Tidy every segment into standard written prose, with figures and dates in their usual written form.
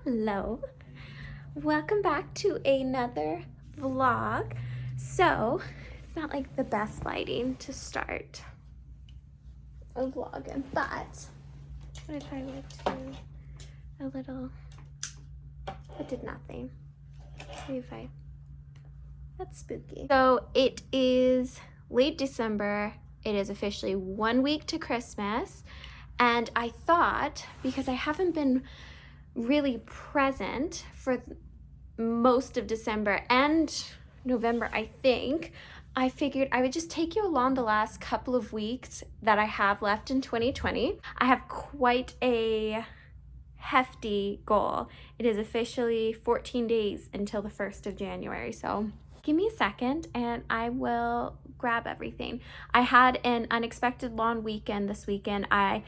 Hello, welcome back to another vlog. So it's not like the best lighting to start a vlog in, but what if I were to a little, that did nothing. Maybe if I, that's spooky. So it is late December. It is officially 1 week to Christmas. And I thought, because I haven't been really present for most of December and November, I think, I figured I would just take you along the last couple of weeks that I have left in 2020. I have quite a hefty goal. It is officially 14 days until the 1st of January. So give me a second and I will grab everything. I had an unexpected long weekend this weekend. I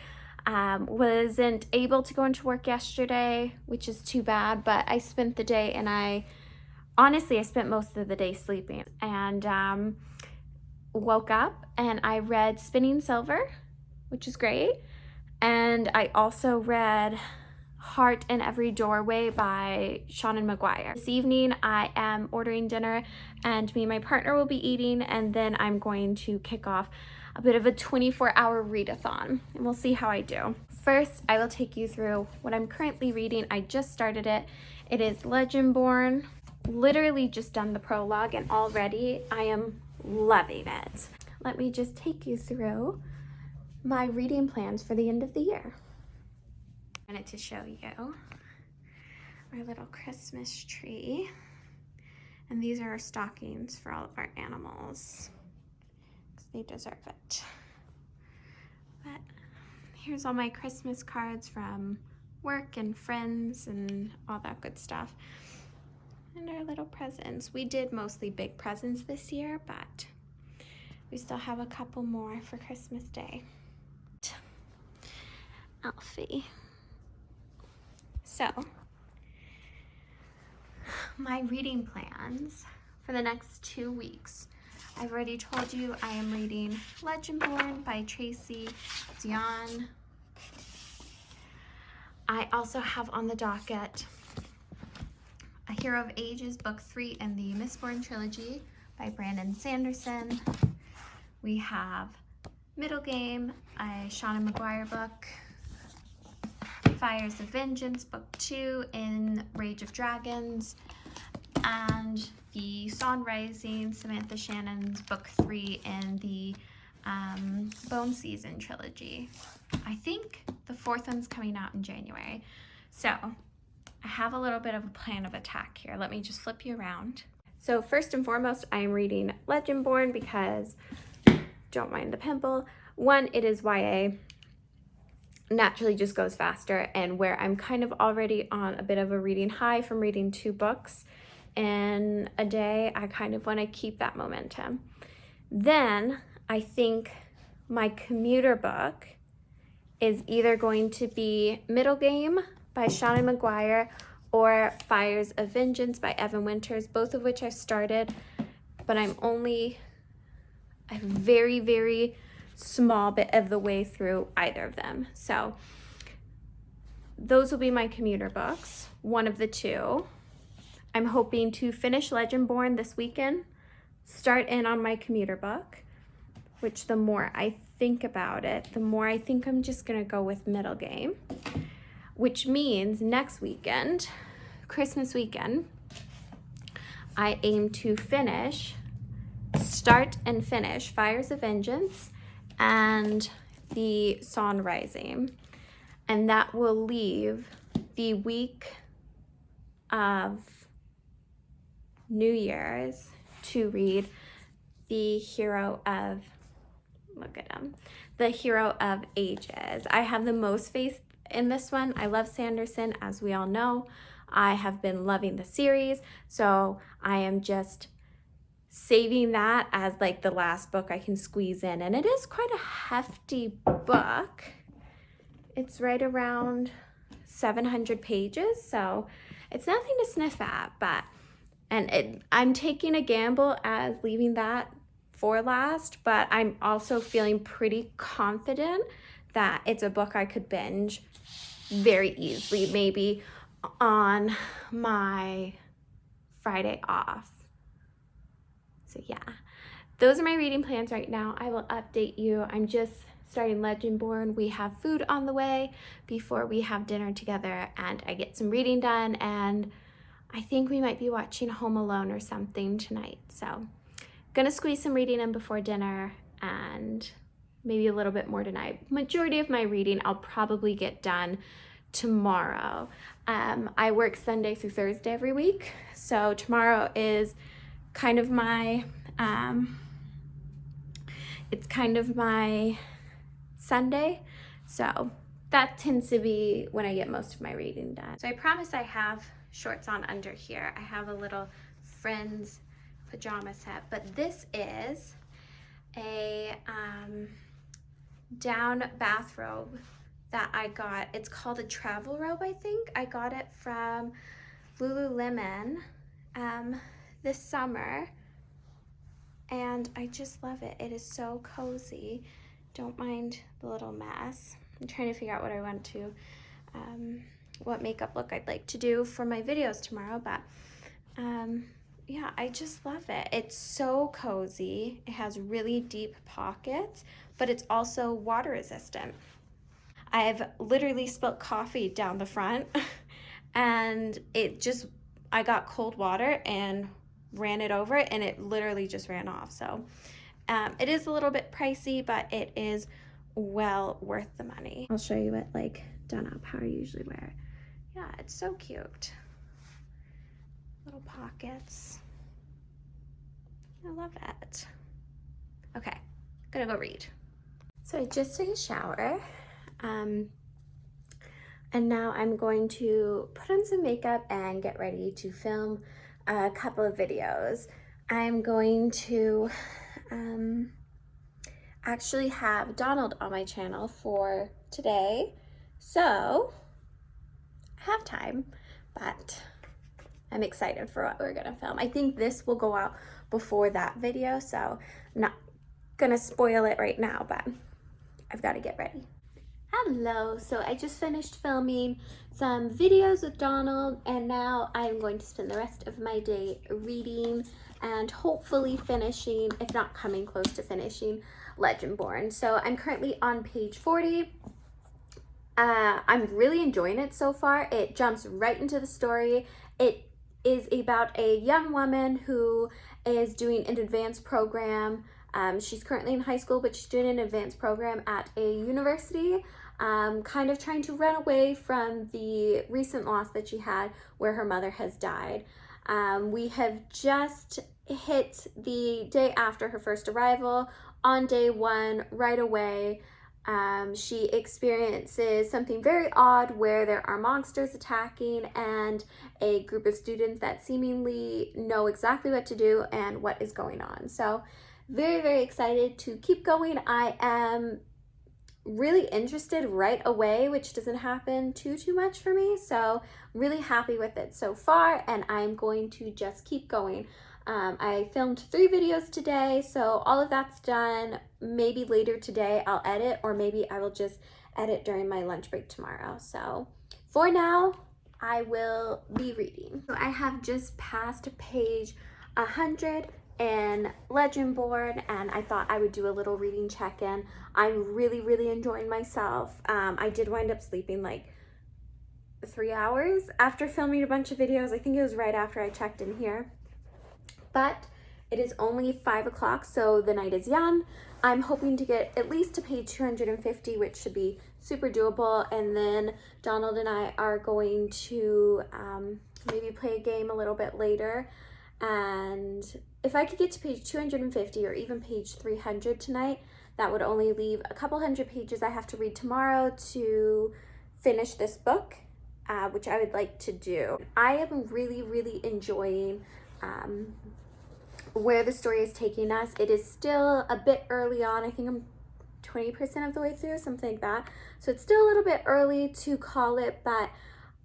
wasn't able to go into work yesterday, which is too bad, but I spent the day and I spent most of the day sleeping and woke up and I read Spinning Silver, which is great. And I also read Heart in Every Doorway by Seanan McGuire. This evening I am ordering dinner and me and my partner will be eating, and then I'm going to kick off a bit of a 24-hour readathon and we'll see how I do. First, I will take you through what I'm currently reading. I just started it. It is Legendborn. Literally just done the prologue and already I am loving it. Let me just take you through my reading plans for the end of the year. I wanted to show you our little Christmas tree. And these are our stockings for all of our animals. They deserve it. But here's all my Christmas cards from work and friends and all that good stuff. And our little presents. We did mostly big presents this year, but we still have a couple more for Christmas Day. Alfie. So, my reading plans for the next 2 weeks. I've already told you I am reading Legendborn by Tracy Dion. I also have on the docket A Hero of Ages, Book 3 in the Mistborn trilogy by Brandon Sanderson. We have Middle Game, a Seanan McGuire book. Fires of Vengeance, Book 2 in Rage of Dragons. And the Sun Rising, Samantha Shannon's Book 3 in the Bone Season trilogy. I think the 4th one's coming out in January. So I have a little bit of a plan of attack here. Let me just flip you around. So first and foremost, I am reading Legendborn because, don't mind the pimple. One, it is YA. Naturally just goes faster, and where I'm kind of already on a bit of a reading high from reading 2 books in a day, I kind of want to keep that momentum. Then I think my commuter book is either going to be Middle Game by Seanan McGuire or Fires of Vengeance by Evan Winters, both of which I've started, but I'm only a very, very small bit of the way through either of them. So those will be my commuter books, one of the two. I'm hoping to finish Legendborn this weekend, start in on my commuter book, which the more I think about it, the more I think I'm just gonna go with Middle Game, which means next weekend, Christmas weekend, I aim to start and finish Fires of Vengeance and the Sun Rising. And that will leave the week of New Year's to read The Hero of, look at him, The Hero of Ages. I have the most faith in this one. I love Sanderson, as we all know. I have been loving the series, so I am just saving that as like the last book I can squeeze in. And it is quite a hefty book. It's right around 700 pages, so it's nothing to sniff at, but I'm taking a gamble as leaving that for last, but I'm also feeling pretty confident that it's a book I could binge very easily, maybe on my Friday off. So yeah, those are my reading plans right now. I will update you. I'm just starting Legendborn. We have food on the way before we have dinner together, and I get some reading done, and I think we might be watching Home Alone or something tonight. So gonna squeeze some reading in before dinner and maybe a little bit more tonight. Majority of my reading I'll probably get done tomorrow. I work Sunday through Thursday every week, so tomorrow is kind of my it's kind of my Sunday, so that tends to be when I get most of my reading done. So I promise I have shorts on under here. I have a little Friends pajama set, but this is a down bathrobe that I got. It's called a travel robe, I think. I got it from Lululemon this summer, and I just love it. It is so cozy. Don't mind the little mess. I'm trying to figure out what I want to, what makeup look I'd like to do for my videos tomorrow, but yeah, I just love it. It's so cozy. It has really deep pockets, but it's also water resistant. I've literally spilt coffee down the front and I got cold water and ran it over it, and it literally just ran off. So it is a little bit pricey, but it is well worth the money. I'll show you it like done up how I usually wear it. Yeah, it's so cute. Little pockets. I love it. Okay, gonna go read. So I just took a shower, and now I'm going to put on some makeup and get ready to film a couple of videos. I'm going to actually have Donald on my channel for today, so I have time, but I'm excited for what we're gonna film. I think this will go out before that video, so I'm not gonna spoil it right now, but I've got to get ready. Hello, so I just finished filming some videos with Donald, and now I'm going to spend the rest of my day reading and hopefully finishing, if not coming close to finishing, Legendborn. So I'm currently on page 40. I'm really enjoying it so far. It jumps right into the story. It is about a young woman who is doing an advanced program. She's currently in high school, but she's doing an advanced program at a university, kind of trying to run away from the recent loss that she had where her mother has died. We have just hit the day after her first arrival. On day one, right away, she experiences something very odd where there are monsters attacking and a group of students that seemingly know exactly what to do and what is going on. So very, very excited to keep going. I am really interested right away, which doesn't happen too much for me. So really happy with it so far, and I'm going to just keep going. I filmed 3 videos today, so all of that's done. Maybe later today I'll edit, or maybe I will just edit during my lunch break tomorrow. So for now, I will be reading. So I have just passed page 100 in Legendborn, and I thought I would do a little reading check-in. I'm really enjoying myself. I did wind up sleeping like 3 hours after filming a bunch of videos. I think it was right after I checked in here. But it is only 5 o'clock, so the night is young. I'm hoping to get at least to page 250, which should be super doable. And then Donald and I are going to maybe play a game a little bit later. And if I could get to page 250 or even page 300 tonight, that would only leave a couple hundred pages I have to read tomorrow to finish this book, which I would like to do. I am really enjoying where the story is taking us. It is still a bit early on. I think I'm 20% of the way through, something like that. So it's still a little bit early to call it, but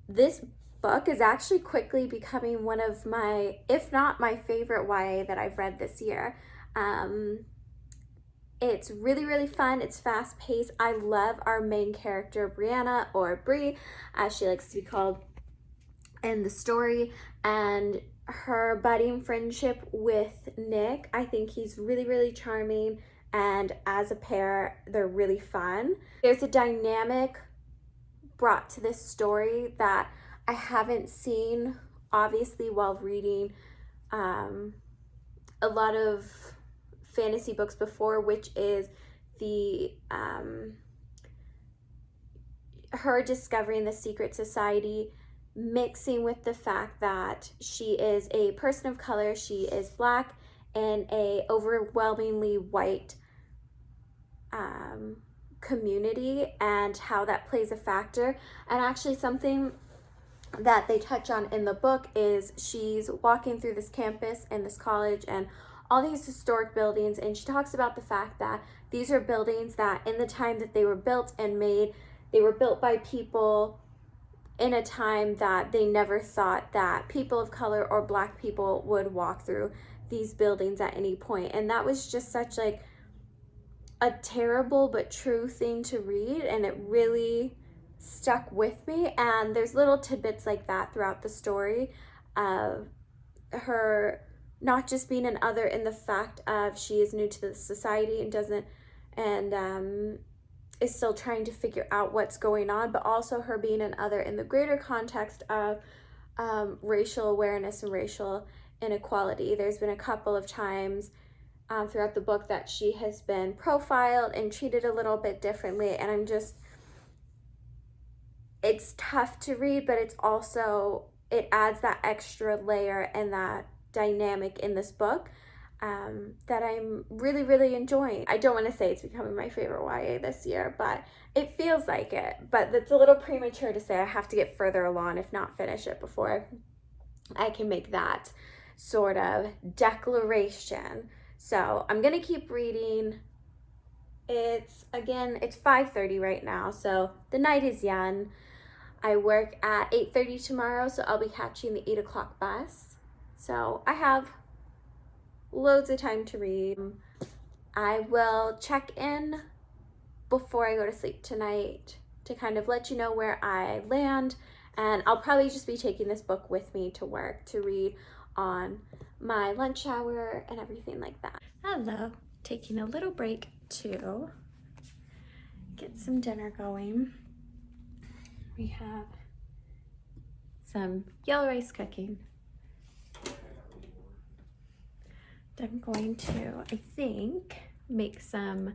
this book is actually quickly becoming one of my, if not my favorite YA that I've read this year. It's really fun. It's fast paced. I love our main character, Brianna, or Bree, as she likes to be called. and the story and her budding friendship with Nick. I think he's really, really charming, and as a pair, they're really fun. There's a dynamic brought to this story that I haven't seen, obviously, while reading a lot of fantasy books before, which is the her discovering the secret society, mixing with the fact that she is a person of color, she is Black in a overwhelmingly white community, and how that plays a factor. And actually something that they touch on in the book is she's walking through this campus and this college and all these historic buildings, and she talks about the fact that these are buildings that in the time that they were built and made, they were built by people in a time that they never thought that people of color or Black people would walk through these buildings at any point. And that was just such like a terrible but true thing to read, and it really stuck with me. And there's little tidbits like that throughout the story of her not just being an other in the fact of she is new to the society and doesn't is still trying to figure out what's going on, but also her being an other in the greater context of racial awareness and racial inequality. There's been a couple of times throughout the book that she has been profiled and treated a little bit differently, and it's tough to read, but it's also, it adds that extra layer and that dynamic in this book that I'm really, really enjoying. I don't want to say it's becoming my favorite YA this year, but it feels like it. But it's a little premature to say. I have to get further along, if not finish it, before I can make that sort of declaration. So I'm going to keep reading. It's 5:30 right now, so the night is young. I work at 8:30 tomorrow, so I'll be catching the 8 o'clock bus. So I have loads of time to read. I will check in before I go to sleep tonight to kind of let you know where I land, and I'll probably just be taking this book with me to work to read on my lunch hour and everything like that. Hello, taking a little break to get some dinner going. We have some yellow rice cooking. I'm going to, I think, make some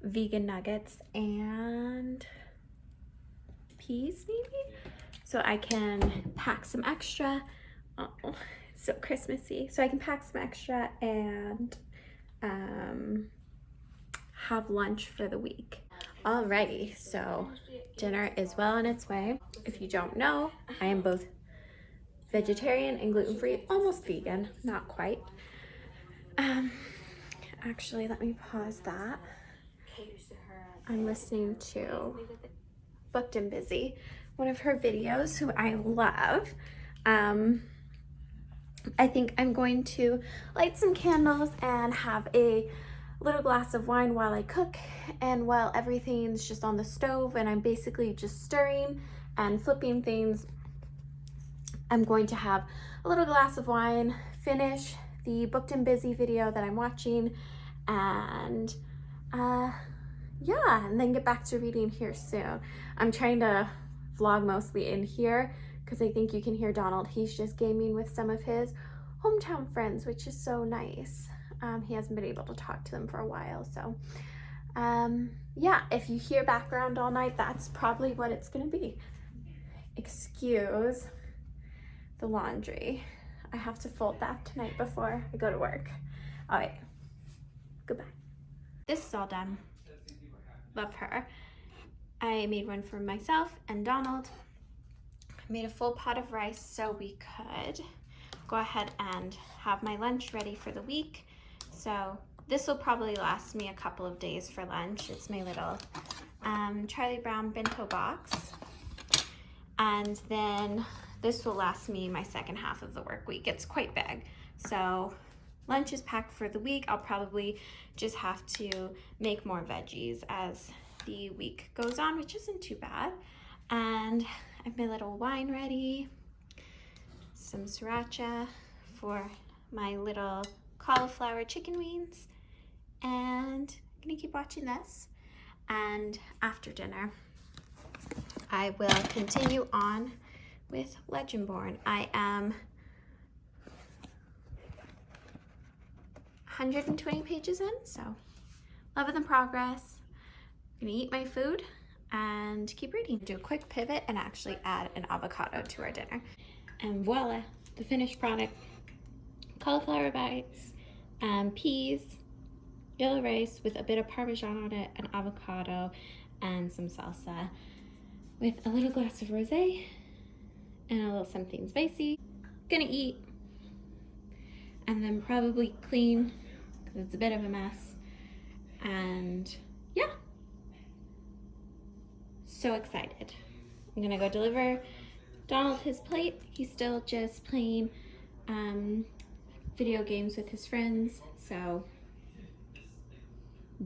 vegan nuggets and peas maybe, so I can pack some extra. Oh, it's so Christmassy. So I can pack some extra and have lunch for the week. Alrighty, so dinner is well on its way. If you don't know, I am both vegetarian and gluten-free, almost vegan, not quite. Actually, let me pause that. I'm listening to Booked and Busy, one of her videos, who I love. I think I'm going to light some candles and have a little glass of wine while I cook, and while everything's just on the stove and I'm basically just stirring and flipping things, I'm going to have a little glass of wine, finish the Booked and Busy video that I'm watching, and yeah, and then get back to reading here soon. I'm trying to vlog mostly in here because I think you can hear Donald. He's just gaming with some of his hometown friends, which is so nice. He hasn't been able to talk to them for a while, so yeah, if you hear background all night, that's probably what it's gonna be. Excuse the laundry. I have to fold that tonight before I go to work. All right, goodbye. This is all done. Love her. I made one for myself and Donald. I made a full pot of rice so we could go ahead and have my lunch ready for the week. So this will probably last me a couple of days for lunch. It's my little Charlie Brown bento box. And then this will last me my second half of the work week. It's quite big. So lunch is packed for the week. I'll probably just have to make more veggies as the week goes on, which isn't too bad. And I have my little wine ready. some sriracha for my little cauliflower chicken wings, and I'm gonna keep watching this. And after dinner, I will continue on with Legendborn. I am 120 pages in, so loving the progress. I'm gonna eat my food and keep reading. Do a quick pivot and actually add an avocado to our dinner. And voila, the finished product. Cauliflower bites, peas, yellow rice with a bit of Parmesan on it, an avocado, and some salsa with a little glass of rosé and a little something spicy. Gonna eat and then probably clean because it's a bit of a mess. And yeah, so excited. I'm gonna go deliver Donald his plate. He's still just playing video games with his friends, so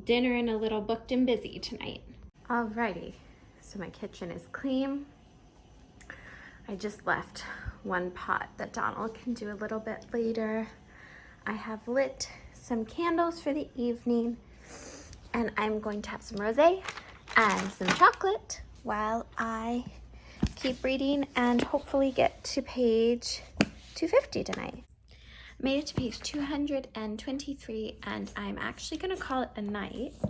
dinner and a little booked and busy tonight. Alrighty, so my kitchen is clean. I just left one pot that Donald can do a little bit later. I have lit some candles for the evening, and I'm going to have some rosé and some chocolate while I keep reading and hopefully get to page 250 tonight. Made it to page 223, and I'm actually gonna call it a night. Do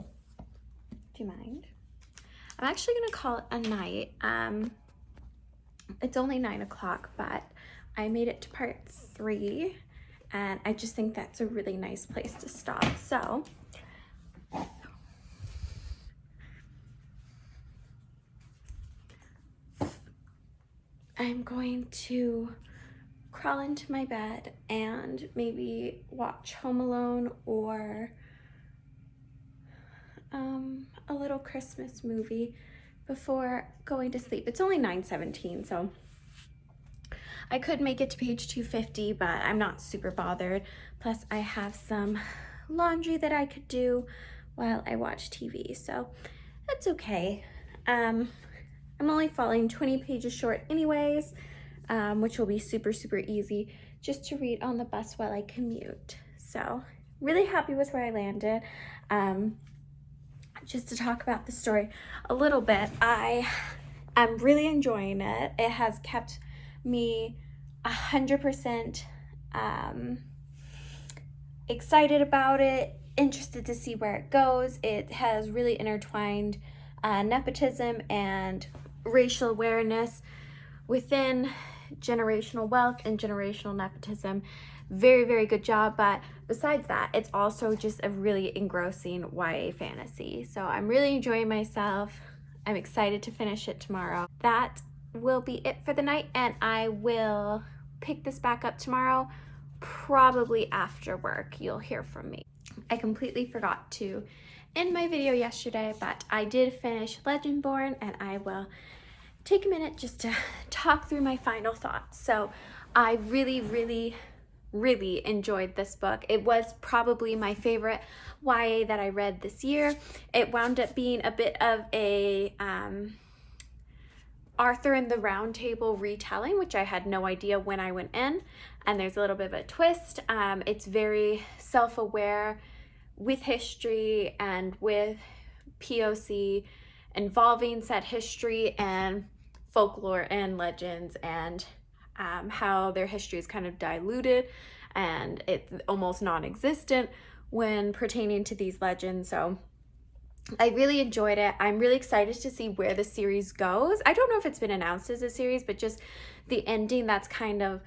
you mind? I'm actually gonna call it a night. It's only 9 o'clock, but I made it to part 3, and I just think that's a really nice place to stop. So I'm going to crawl into my bed and maybe watch Home Alone or a little Christmas movie before going to sleep. It's only 9:17, so I could make it to page 250, but I'm not super bothered. Plus I have some laundry that I could do while I watch TV, so that's okay. I'm only falling 20 pages short anyways, which will be super easy just to read on the bus while I commute. So really happy with where I landed. Just to talk about the story a little bit, I am really enjoying it. It has kept me 100% excited about it, interested to see where it goes. It has really intertwined nepotism and racial awareness within generational wealth and generational nepotism. Very good job. But besides that, it's also just a really engrossing YA fantasy. So I'm really enjoying myself. I'm excited to finish it tomorrow. That will be it for the night, and I will pick this back up tomorrow, probably after work. You'll hear from me. I completely forgot to end my video yesterday, but I did finish Legendborn, and I will take a minute just to talk through my final thoughts. So I really enjoyed this book. It was probably my favorite YA that I read this year. It wound up being a bit of a Arthur and the Round Table retelling, which I had no idea when I went in, and there's a little bit of a twist. It's very self-aware with history and with POC, involving said history and folklore and legends, and how their history is kind of diluted and it's almost non-existent when pertaining to these legends. So I really enjoyed it. I'm really excited to see where the series goes. I don't know if it's been announced as a series, but just the ending, that's kind of,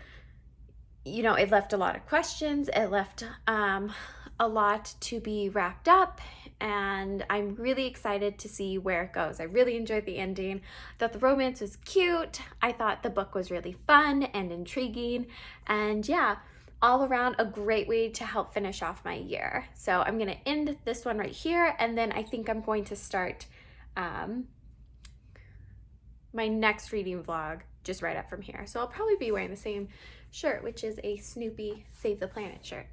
you know, it left a lot of questions. It left a lot to be wrapped up, and I'm really excited to see where it goes. I really enjoyed the ending. I thought the romance was cute. I thought the book was really fun and intriguing, and yeah, all around a great way to help finish off my year. So I'm gonna end this one right here, and then I think I'm going to start my next reading vlog just right up from here. So I'll probably be wearing the same shirt, which is a Snoopy Save the Planet shirt.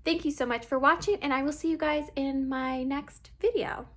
Thank you so much for watching, and I will see you guys in my next video.